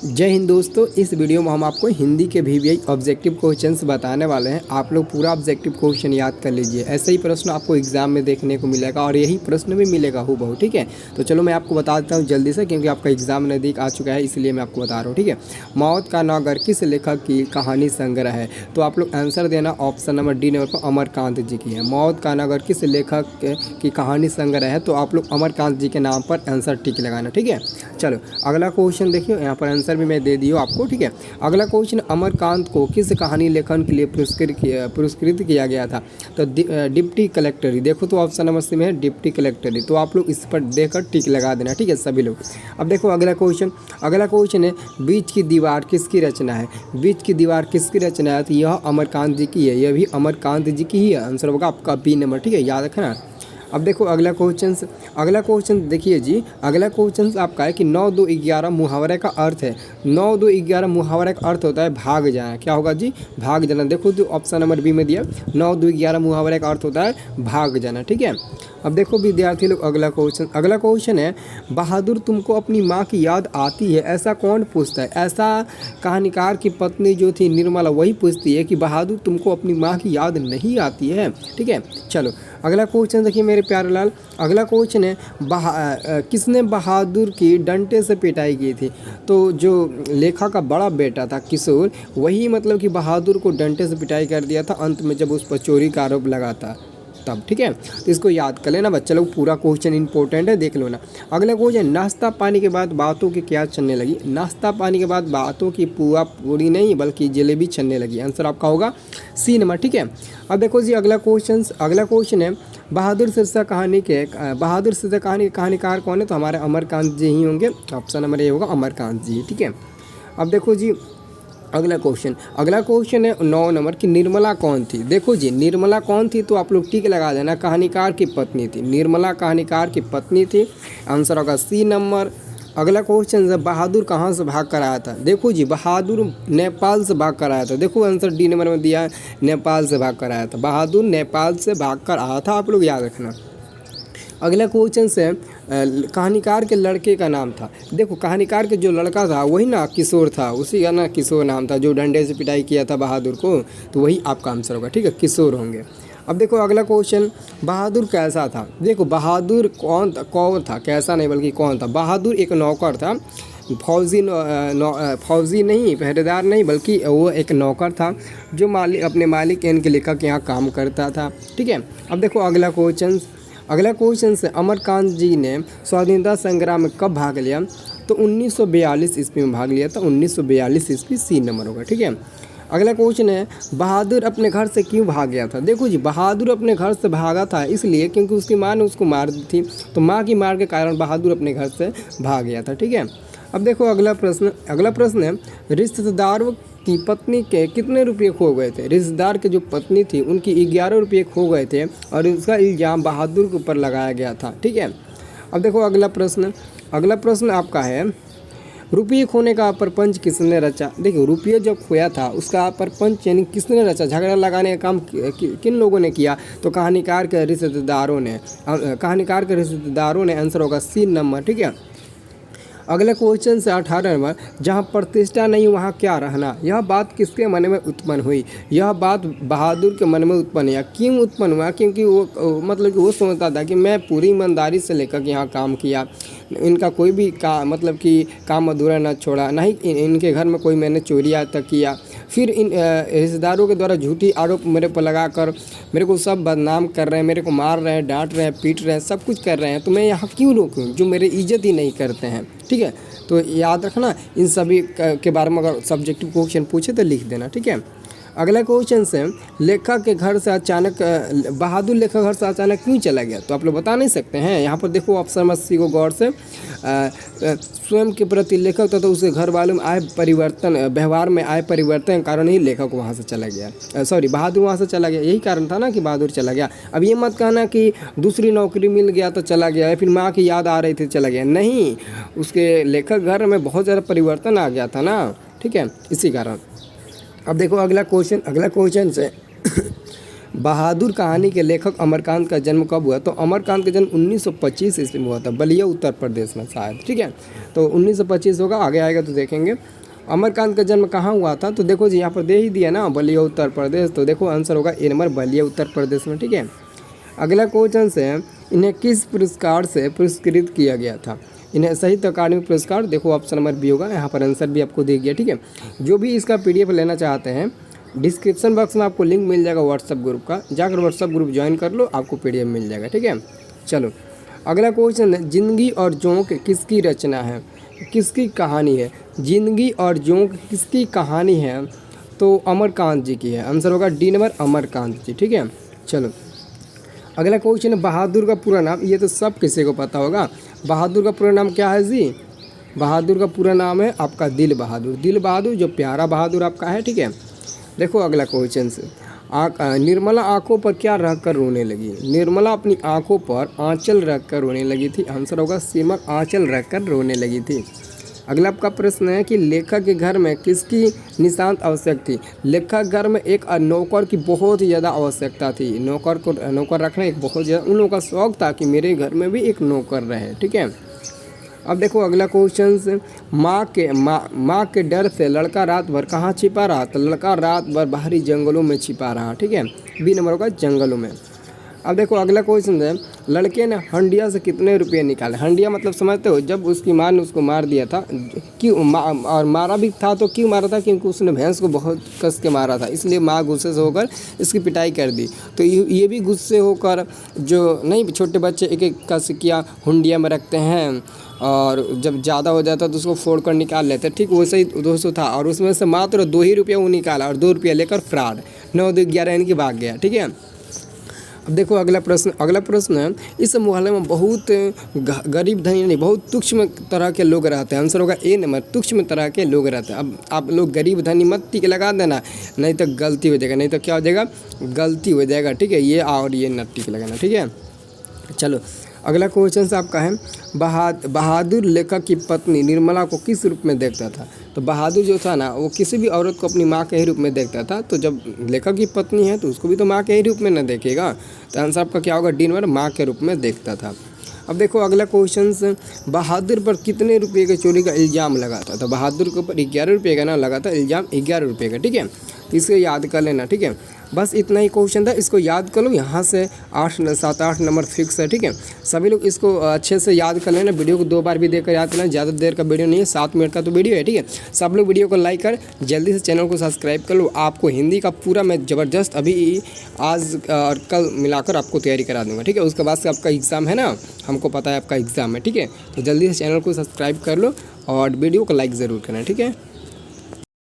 जय हिंद दोस्तों, इस वीडियो में हम आपको हिंदी के वीवीआई ऑब्जेक्टिव क्वेश्चंस बताने वाले हैं। आप लोग पूरा ऑब्जेक्टिव क्वेश्चन याद कर लीजिए। ऐसे ही प्रश्न आपको एग्जाम में देखने को मिलेगा और यही प्रश्न भी मिलेगा हूबहू। ठीक है, तो चलो मैं आपको बता देता हूँ जल्दी से, क्योंकि आपका एग्जाम नज़दीक आ चुका है, इसलिए मैं आपको बता रहा हूँ। ठीक है, मौत का नगर किस लेखक की कहानी संग्रह है? तो आप लोग आंसर देना ऑप्शन नंबर डी नंबर पर अमरकांत जी की है। मौत का नगर किस लेखक की कहानी संग्रह है? तो आप लोग अमरकांत जी के नाम पर आंसर टिक लगाना। ठीक है, चलो अगला क्वेश्चन देखिए, यहाँ पर आंसर भी मैं दे दियो आपको। ठीक है, अगला क्वेश्चन, अमरकांत को किस कहानी लेखन के लिए पुरस्कृत किया गया था? तो डिप्टी कलेक्टरी। देखो तो ऑप्शन नंबर सी में है डिप्टी कलेक्टरी, तो आप लोग इस पर देकर टिक लगा देना। ठीक है सभी लोग। अब देखो अगला क्वेश्चन है, बीच की दीवार किसकी रचना है? बीच की दीवार किसकी रचना है? तो यह अमरकांत जी की है, यह भी अमरकांत जी की ही है। आंसर होगा आपका बी नंबर। ठीक है, याद रखना। अब देखो अगला क्वेश्चन देखिए जी, अगला क्वेश्चन आपका है कि 9 2 11 मुहावरे का अर्थ है। 9 2 11 मुहावरे का अर्थ होता है भाग जाना। क्या होगा जी? भाग जाना। देखो तो ऑप्शन नंबर बी में दिया, 9 2 11 मुहावरे का अर्थ होता है भाग जाना। ठीक है, अब देखो विद्यार्थी लोग अगला क्वेश्चन है, बहादुर तुमको अपनी माँ की याद आती है, ऐसा कौन पूछता है? ऐसा कहानीकार की पत्नी जो थी निर्मला, वही पूछती है कि बहादुर तुमको अपनी माँ की याद नहीं आती है। ठीक है, चलो अगला क्वेश्चन देखिए मेरे प्यारे लाल। अगला क्वेश्चन है, किसने बहादुर की डंडे से पिटाई की थी? तो जो लेखा का बड़ा बेटा था किशोर, वही मतलब कि बहादुर को डंडे से पिटाई कर दिया था अंत में, जब उस पर चोरी का आरोप लगा था तब। ठीक है, तो इसको याद कर लेना बच्चा लोग, पूरा क्वेश्चन इंपॉर्टेंट है, देख लो ना। अगला क्वेश्चन, नाश्ता पानी के बाद बातों की क्या चलने लगी? नाश्ता पानी के बाद बातों की पूरी नहीं बल्कि जलेबी चलने लगी। आंसर आपका होगा सी नंबर। ठीक है, अब देखो जी अगला क्वेश्चन है, बहादुर सिरसा कहानी के कहानीकार कौन है? तो हमारे अमरकांत जी ही होंगे। ऑप्शन नंबर ए होगा अमरकांत जी। ठीक है, अब देखो जी अगला क्वेश्चन है 9 नंबर की, निर्मला कौन थी? देखो जी निर्मला कौन थी? तो आप लोग टिक लगा देना, कहानीकार की पत्नी थी। निर्मला कहानीकार की पत्नी थी। आंसर होगा सी नंबर। अगला क्वेश्चन है, बहादुर कहाँ से भाग कर आया था? देखो जी बहादुर नेपाल से भाग कर आया था। देखो आंसर डी नंबर में दिया है, नेपाल से भाग कर आया था। बहादुर नेपाल से भाग कर आया था, आप लोग याद रखना। अगला क्वेश्चन से, कहानीकार के लड़के का नाम था। देखो कहानीकार के जो लड़का था वही ना किशोर था, उसी का ना किशोर नाम था, जो डंडे से पिटाई किया था बहादुर को, तो वही आपका आंसर होगा। ठीक है, किशोर होंगे। अब देखो अगला क्वेश्चन, बहादुर कैसा था? देखो बहादुर कौन था, कैसा नहीं बल्कि कौन था? बहादुर एक नौकर था, फौजी नहीं, पहरेदार नहीं, बल्कि वो एक नौकर था जो अपने मालिक इनके लेखक के यहाँ काम करता था। ठीक है, अब देखो अगला क्वेश्चन से, अमरकांत जी ने स्वाधीनता संग्राम में कब भाग लिया? तो 1942 ईस्वी में भाग लिया था। 1942 ईस्वी सी नंबर होगा। ठीक है, अगला क्वेश्चन है, बहादुर अपने घर से क्यों भाग गया था? देखो जी बहादुर अपने घर से भागा था इसलिए क्योंकि उसकी माँ ने उसको मार दी थी, तो माँ की मार के कारण बहादुर अपने घर से भाग गया था। ठीक है, अब देखो अगला प्रश्न है, रिश्तेदारों की पत्नी के कितने रुपये खो गए थे? रिश्तेदार की जो पत्नी थी उनकी 11 रुपये खो गए थे और उसका इल्ज़ाम बहादुर के ऊपर लगाया गया था। ठीक है, अब देखो अगला प्रश्न आपका है, रुपये खोने का प्रपंच किसने रचा? देखो रुपये जब खोया था उसका प्रपंच यानी किसने रचा? झगड़ा लगाने का काम किन लोगों ने किया? तो कहानीकार के रिश्तेदारों ने। आंसर होगा सी नंबर। ठीक है, अगले क्वेश्चन से 18 नंबर, जहाँ प्रतिष्ठा नहीं वहाँ क्या रहना? यह बात किसके मन में उत्पन्न हुई? यह बात बहादुर के मन में उत्पन्न हुआ। क्यों उत्पन्न हुआ? क्योंकि वो मतलब कि वो सोचता था कि मैं पूरी ईमानदारी से लेकर यहाँ काम किया, इनका कोई भी मतलब कि काम अधूरा न छोड़ा, ना ही इनके घर में कोई मैंने चोरी आज तक किया। फिर इन रिश्तेदारों के द्वारा झूठी आरोप मेरे पर लगाकर मेरे को सब बदनाम कर रहे हैं, मेरे को मार रहे हैं, डांट रहे हैं, पीट रहे हैं, सब कुछ कर रहे हैं, तो मैं यहाँ क्यों रोकूँ जो मेरी इज्जत ही नहीं करते हैं। ठीक है, तो याद रखना इन सभी के बारे में अगर सब्जेक्टिव क्वेश्चन पूछे तो लिख देना। ठीक है, अगला क्वेश्चन से, बहादुर लेखक घर से अचानक क्यों चला गया? तो आप लोग बता नहीं सकते हैं। यहाँ पर देखो ऑप्शन नंबर सी को गौर से, स्वयं के प्रति लेखक तथा उसके घर वालों में व्यवहार में आए परिवर्तन के कारण ही लेखक वहाँ से चला गया। बहादुर वहाँ से चला गया, यही कारण था ना कि बहादुर चला गया। अब ये मत कहना कि दूसरी नौकरी मिल गया तो चला गया या फिर माँ की याद आ रही थी चला गया, नहीं, उसके लेखक घर में बहुत ज़्यादा परिवर्तन आ गया था ना। ठीक है, इसी कारण। अब देखो अगला क्वेश्चन से बहादुर कहानी के लेखक अमरकांत का जन्म कब हुआ? तो अमरकांत का जन्म 1925 ईस्वी में हुआ था, बलिया उत्तर प्रदेश में शायद, ठीक है। तो 1925 होगा, आगे आएगा तो देखेंगे। अमरकांत का जन्म कहाँ हुआ था? तो देखो जी यहाँ पर दे ही दिया ना, बलिया उत्तर प्रदेश। तो देखो आंसर होगा ए नंबर, बलिया उत्तर प्रदेश में, ठीक है। अगला क्वेश्चन है, इन्हें किस पुरस्कार से पुरस्कृत किया गया था? इन्हें साहित्य अकादमी पुरस्कार। देखो ऑप्शन नंबर बी होगा, यहाँ पर आंसर भी आपको दे गया, ठीक है। जो भी इसका PDF लेना चाहते हैं, डिस्क्रिप्शन बॉक्स में आपको लिंक मिल जाएगा व्हाट्सअप ग्रुप का, जाकर व्हाट्सअप ग्रुप ज्वाइन कर लो, आपको PDF मिल जाएगा, ठीक है। चलो अगला क्वेश्चन है, जिंदगी और जोंक किसकी रचना है, किसकी कहानी है? जिंदगी और जोंक किसकी कहानी है? तो अमरकांत जी की है। आंसर होगा डी नंबर, अमरकांत जी, ठीक है। चलो अगला क्वेश्चन है, बहादुर का पूरा नाम। ये तो सब किसी को पता होगा। बहादुर का पूरा नाम क्या है जी? बहादुर का पूरा नाम है आपका दिल बहादुर। दिल बहादुर जो प्यारा बहादुर आपका है, ठीक है। देखो अगला क्वेश्चन से, निर्मला आंखों पर क्या रख कर रोने लगी? निर्मला अपनी आंखों पर आंचल रख कर रोने लगी थी। आंसर होगा सीमा, आंचल रख कर रोने लगी थी। अगला आपका प्रश्न है कि लेखक के घर में किसकी नितांत आवश्यक थी? लेखक घर में एक नौकर की बहुत ही ज़्यादा आवश्यकता थी। नौकर रखना एक बहुत ज़्यादा उन लोगों का शौक था कि मेरे घर में भी एक नौकर रहे, ठीक है। अब देखो अगला क्वेश्चन, माँ के डर से लड़का रात भर कहाँ छिपा रहा? तो लड़का रात भर बाहरी जंगलों में छिपा रहा, ठीक है। बी नंबर होगा जंगलों में। अब देखो अगला क्वेश्चन है, लड़के ने हंडिया से कितने रुपये निकाले? हंडिया मतलब समझते हो, जब उसकी माँ ने उसको मार दिया था, क्यों और मारा भी था, तो क्यों मारा था? क्योंकि उसने भैंस को बहुत कस के मारा था, इसलिए माँ गुस्से से होकर इसकी पिटाई कर दी। तो ये भी गुस्से होकर, जो नहीं छोटे बच्चे एक एक का सिक्किया हुंडिया में रखते हैं और जब ज़्यादा हो जाता तो उसको फोड़ कर निकाल लेते, ठीक वैसे ही दोस्तों था। और उसमें से मात्र 2 ही रुपये वो निकाला और 2 रुपये लेकर फ्रॉड 9 2 11 इनकी भाग गया, ठीक है। अब देखो अगला प्रश्न है, इस मोहल्ले में बहुत गरीब धनी नहीं, बहुत तुच्छ तरह के लोग रहते हैं। आंसर होगा ए नंबर, तुच्छ तरह के लोग रहते हैं। अब आप लोग गरीब धनी मत टिक लगा देना, नहीं तो गलती हो जाएगा, नहीं तो क्या हो जाएगा, गलती हो जाएगा, ठीक है। ये और ये न टिक लगाना, ठीक है। चलो अगला क्वेश्चन से आपका है, बहादुर लेखक की पत्नी निर्मला को किस रूप में देखता था? तो बहादुर जो था ना, वो किसी भी औरत को अपनी माँ के ही रूप में देखता था। तो जब लेखक की पत्नी है तो उसको भी तो माँ के ही रूप में न देखेगा। तो आंसर आपका क्या होगा, डी नंबर, माँ के रूप में देखता था। अब देखो अगला क्वेश्चन, बहादुर पर कितने रुपये के चोरी का इल्ज़ाम लगा था? तो बहादुर के ऊपर 11 रुपये का ना लगा था इल्ज़ाम, 11 रुपये का, ठीक है। तो इसको याद कर लेना, ठीक है। बस इतना ही क्वेश्चन था, इसको याद कर लो। यहाँ से 7 8 नंबर फिक्स है, ठीक है। सभी लोग इसको अच्छे से याद कर लेना। वीडियो को 2 बार भी देखकर याद करना, ज़्यादा देर का वीडियो नहीं है, 7 मिनट का तो वीडियो है, ठीक है। सब लोग वीडियो को लाइक कर जल्दी से चैनल को सब्सक्राइब कर लो। आपको हिंदी का पूरा मैं ज़बरदस्त अभी आज और कल मिलाकर आपको तैयारी करा दूँगा, ठीक है। उसके बाद से आपका एग्ज़ाम है ना, हमको पता है आपका एग्ज़ाम है, ठीक है। तो जल्दी से चैनल को सब्सक्राइब कर लो और वीडियो को लाइक ज़रूर करना, ठीक है।